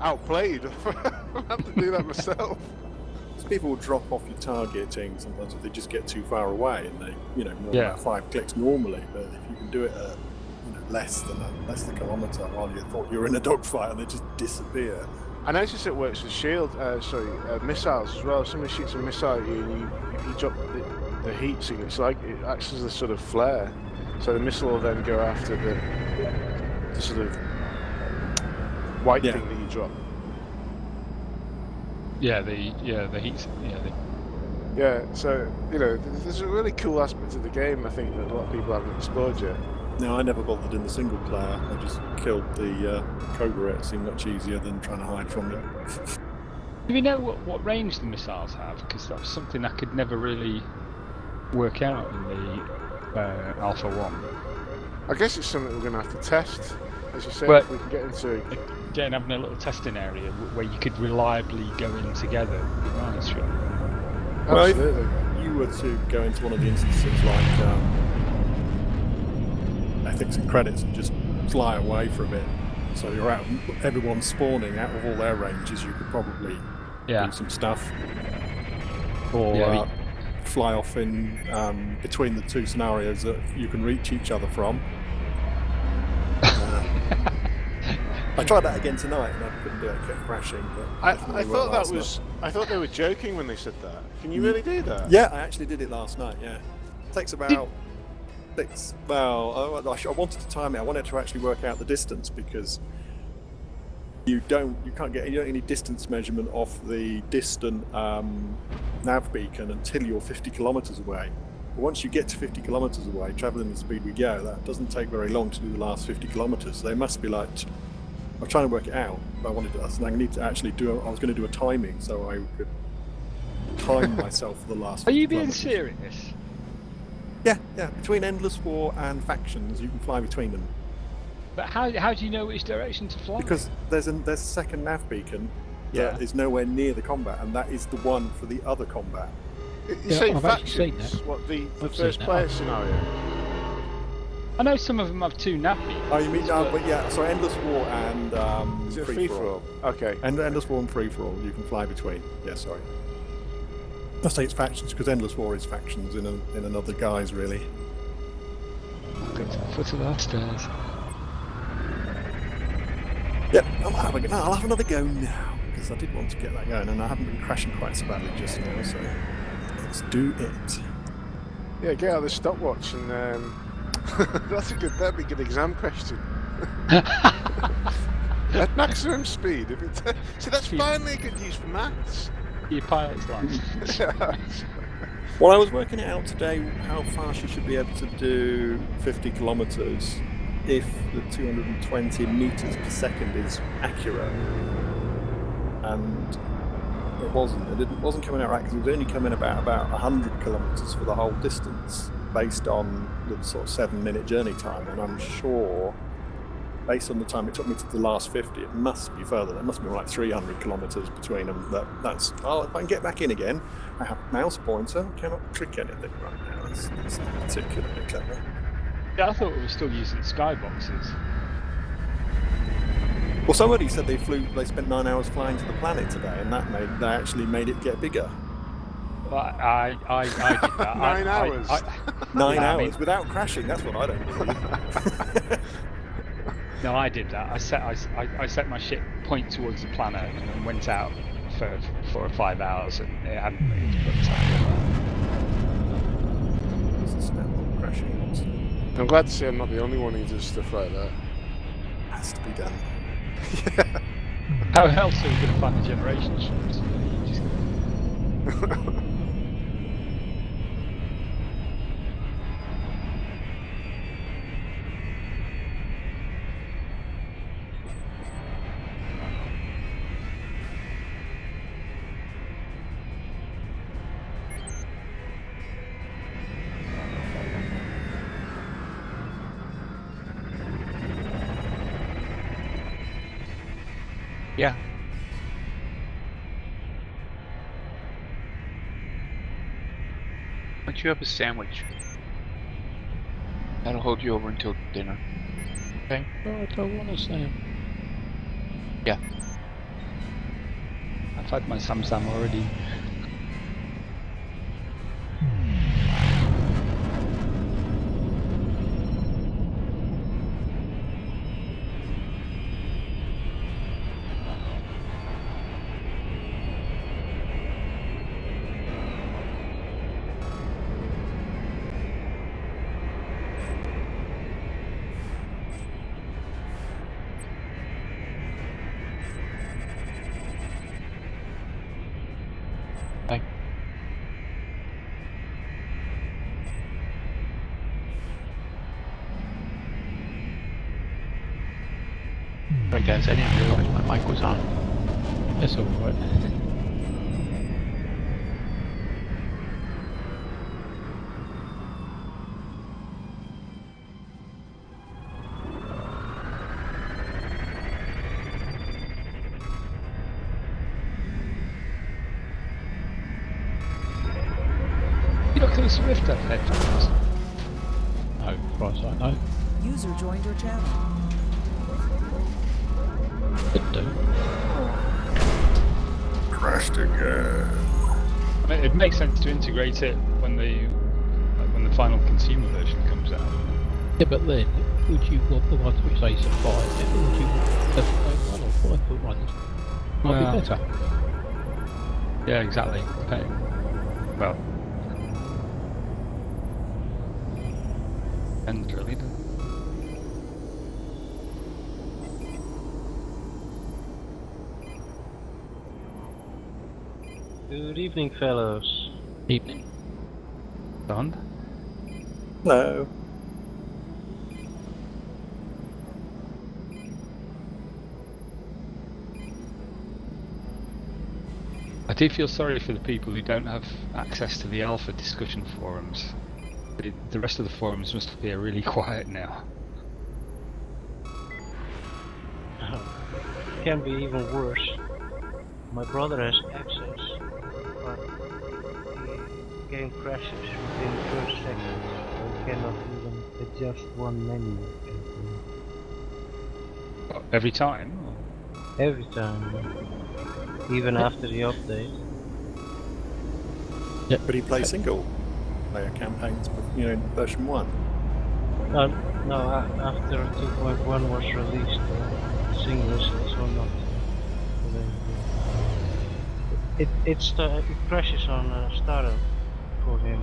outplayed. I have to do that myself. People will drop off your targeting sometimes if they just get too far away, and they, more Yeah. about 5 clicks normally. But if you can do it at, less than a kilometre while you thought you were in a dogfight, and they just disappear. I noticed it works with missiles as well. Somebody shoots a missile at you, and you drop the heat, so it's like it acts as a sort of flare. So the missile will then go after the sort of white thing that you drop. Yeah, the heat. Yeah, so there's a really cool aspect of the game. I think that a lot of people haven't explored yet. No, I never bothered in the single player. I just killed the Cobra. It seemed much easier than trying to hide from it. Do we know what range the missiles have? Because that was something I could never really work out in the Alpha 1. I guess it's something we're going to have to test. As you say, Well, if we can get into... Again, having a little testing area where you could reliably go in together would be nice. Well, Absolutely. if you were to go into one of the instances like ethics and credits and just fly away for a bit, so you're out, everyone's spawning out of all their ranges, you could probably do some stuff. Or fly off in between the two scenarios that you can reach each other from. I tried that again tonight and I couldn't do it, I kept crashing. But I thought that was... I thought they were joking when they said that. Can you really do that? Yeah, I actually did it last night, yeah. It takes about... I wanted to time it. I wanted to actually work out the distance because you don't get any distance measurement off the distant nav beacon until you're 50 kilometres away. But once you get to 50 kilometres away, travelling the speed we go, that doesn't take very long to do the last 50 kilometres. So they must be like... I'm trying to work it out, but I need to actually I was going to do a timing so I could time myself for the last 50 Are you being kilometres. serious? Yeah. Between Endless War and Factions, you can fly between them. But how do you know which direction to fly? Because there's a second nav beacon that is nowhere near the combat, and that is the one for the other combat. You say I've actually seen Factions? that. What, the I've first seen that. player scenario? I know some of them have 2 nav beacons. Oh, you mean? But yeah. So Endless War and Is it Free free for for All. all? Okay. And Endless War and Free for All, you can fly between. Yeah, sorry. I say it's Factions because Endless War is Factions in another guise, really. Go to the foot of our stairs. Yep, I'll have another go now because I did want to get that going, and I haven't been crashing quite so badly just now. So let's do it. Yeah, get out the stopwatch and that'd be a good exam question. At maximum speed. See, that's finally a good use for maths. Your pilot's license. Well, I was working it out today how fast you should be able to do 50 kilometres if the 220 metres per second is accurate. And it wasn't. It wasn't coming out right because it was only coming about 100 kilometres for the whole distance based on the sort of 7-minute journey time. And I'm sure, based on the time it took me to the last 50, it must be further. There must be like 300 kilometres between them. That's if I can get back in again, I have a mouse pointer. I cannot click anything right now. That's not particularly clever. Yeah, I thought we were still using skyboxes. Well, somebody said they spent 9 hours flying to the planet today, and they actually made it get bigger. Well, I did that. 9 hours. 9 Yeah, I hours mean- without crashing. That's what I don't believe. No, I did that. I set my ship point towards the planet and then went out for 4 or 5 hours, and it hadn't moved. What's the stat on crashing? I'm glad to see I'm not the only one who does stuff like that. Has to be done. How else are we going to find the generation ships? Yeah. Why don't you have a sandwich? That'll hold you over until dinner. Okay? Oh, I don't want to say. Yeah. I've had my Samsam already. Right guys, I didn't realize my mic was on. That's alright. You look at the Swift headphones. No, Christ, I know. User joined your channel. Could do. Crashed again. I mean, it makes sense to integrate it when the final consumer version comes out. Yeah, but then, would you want the ones which they supply, or would you want the 7.1 or 5 ones? Might be better. Yeah, exactly. Well, depends really. Doesn't it? Good evening, fellows. Evening. Bond? No. I do feel sorry for the people who don't have access to the alpha discussion forums. The rest of the forums must appear really quiet now. It can be even worse. My brother has access, but the game crashes within the first second, so he cannot even adjust one menu. Every time? Every time, even after the update. But he plays single player campaigns, in version 1. No, after 2.1 was released, single is also not available. It crashes on startup for him,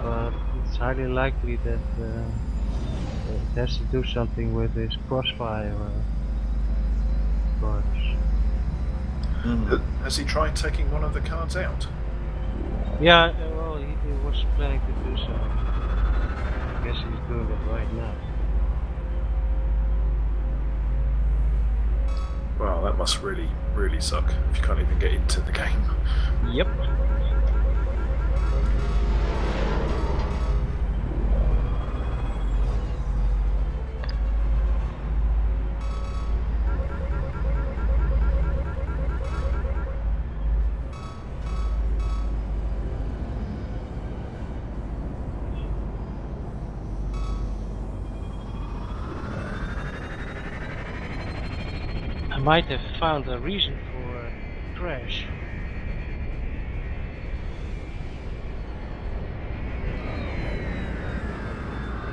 but it's highly likely that it has to do something with his crossfire cards. Has he tried taking one of the cards out? Yeah, well, he was planning to do so. I guess he's doing it right now. Wow, that must really, really suck if you can't even get into the game. Yep. I might have found a reason for a crash.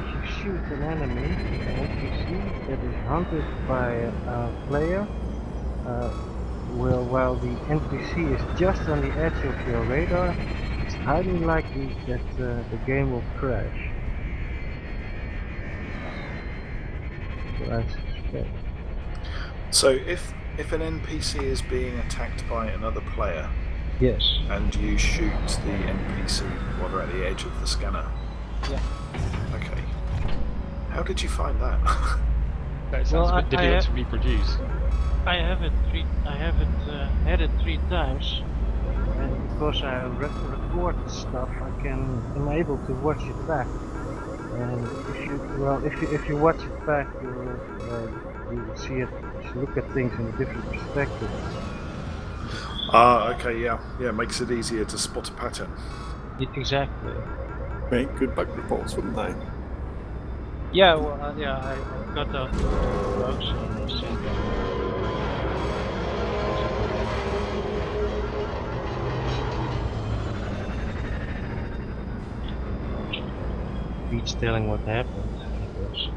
If you shoot an enemy, an NPC that is hunted by a player, while the NPC is just on the edge of your radar, it's highly likely that the game will crash. So I suspect. So if an NPC is being attacked by another player, Yes. and you shoot the NPC while they're at the edge of the scanner. Yeah. Okay. How did you find that? That sounds a bit difficult to reproduce. I have it had it 3 times, and because I record stuff, I'm able to watch it back. And if you watch it back, you will see it. You look at things in a different perspective. Okay, yeah, makes it easier to spot a pattern. Exactly. Make good bug reports, wouldn't they? Yeah, well, I got out the bugs and sent them. retelling what happened, I guess.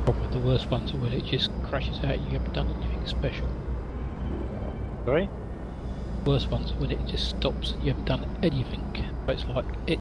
Probably the worst ones are when it just crashes out and you haven't done anything special. Sorry? Worst ones are when it just stops and you haven't done anything. But it's like it